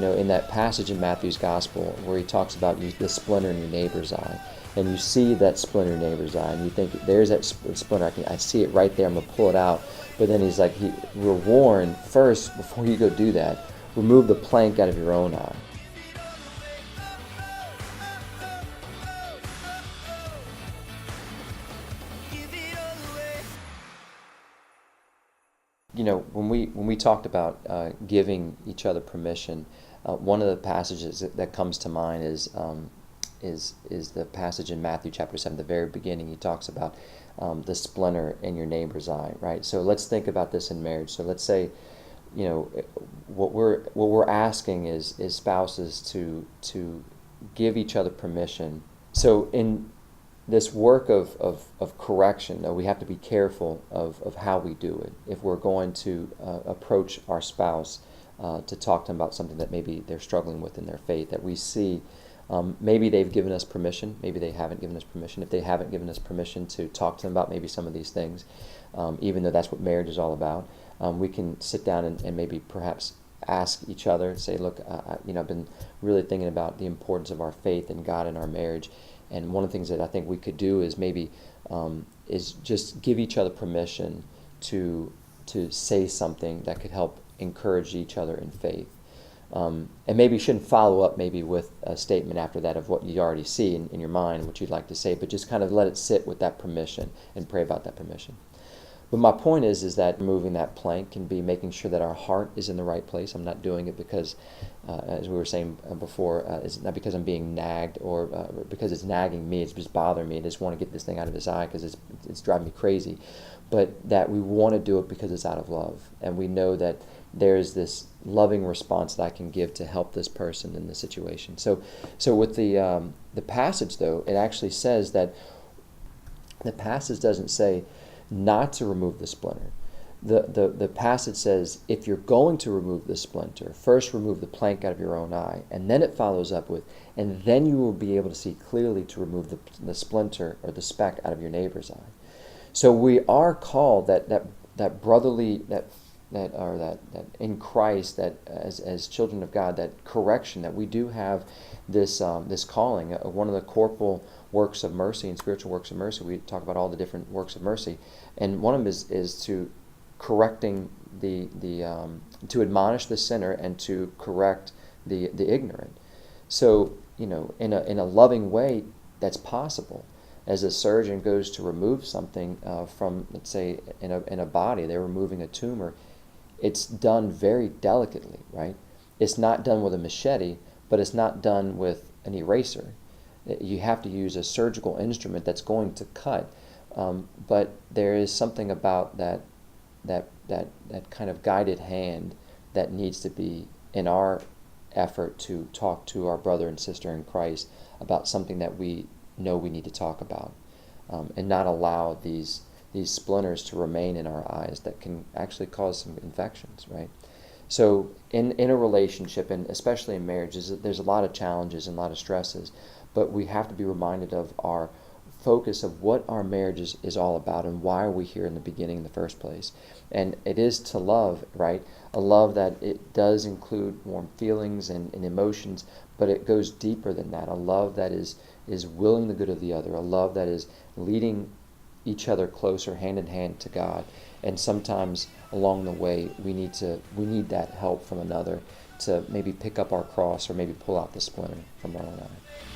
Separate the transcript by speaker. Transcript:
Speaker 1: in that passage in Matthew's gospel where he talks about the splinter in your neighbor's eye, and you see that splinter in your neighbor's eye, and you think, there's that splinter, I see it right there, I'm going to pull it out. But then he's like, we're warned first, before you go do that, remove the plank out of your own eye. When we talked about giving each other permission, one of the passages that comes to mind is the passage in Matthew chapter 7, the very beginning. He talks about the splinter in your neighbor's eye, right? So let's think about this in marriage. So let's say, what we're asking is spouses to give each other permission. So in this work of correction, though, we have to be careful of how we do it. If we're going to approach our spouse to talk to them about something that maybe they're struggling with in their faith, that we see maybe they've given us permission, maybe they haven't given us permission. If they haven't given us permission to talk to them about maybe some of these things, even though that's what marriage is all about, we can sit down and maybe perhaps ask each other, say, look, I've been really thinking about the importance of our faith and God in our marriage. And one of the things that I think we could do is maybe is just give each other permission to say something that could help encourage each other in faith. And maybe you shouldn't follow up maybe with a statement after that of what you already see in your mind, what you'd like to say, but just kind of let it sit with that permission and pray about that permission. But my point is that removing that plank can be making sure that our heart is in the right place. I'm not doing it because, as we were saying before, it's not because I'm being nagged or because it's nagging me. It's just bothering me. I just want to get this thing out of his eye because it's driving me crazy. But that we want to do it because it's out of love. And we know that there's this loving response that I can give to help this person in this situation. So with the passage, though, it actually says that the passage doesn't say not to remove the splinter. The passage says, if you're going to remove the splinter, first remove the plank out of your own eye, and then it follows up with, and then you will be able to see clearly to remove the splinter or the speck out of your neighbor's eye. So we are called that brotherly, that in Christ, that as children of God, that correction, that we do have this calling. One of the corporal works of mercy and spiritual works of mercy, we talk about all the different works of mercy, and one of them is to correcting to admonish the sinner and to correct the ignorant. So in a loving way, that's possible. As a surgeon goes to remove something from, let's say, in a body, they're removing a tumor. It's done very delicately, right? It's not done with a machete, but it's not done with an eraser. You have to use a surgical instrument that's going to cut, but there is something about that kind of guided hand that needs to be in our effort to talk to our brother and sister in Christ about something that we know we need to talk about, and not allow these splinters to remain in our eyes that can actually cause some infections, right? So in a relationship, and especially in marriages, there's a lot of challenges and a lot of stresses, but we have to be reminded of our focus of what our marriage is all about and why are we here in the beginning in the first place. And it is to love, right? A love that it does include warm feelings and emotions, but it goes deeper than that. A love that is willing the good of the other, a love that is leading each other closer hand in hand to God. And sometimes along the way we need that help from another to maybe pick up our cross or maybe pull out the splinter from our own eye.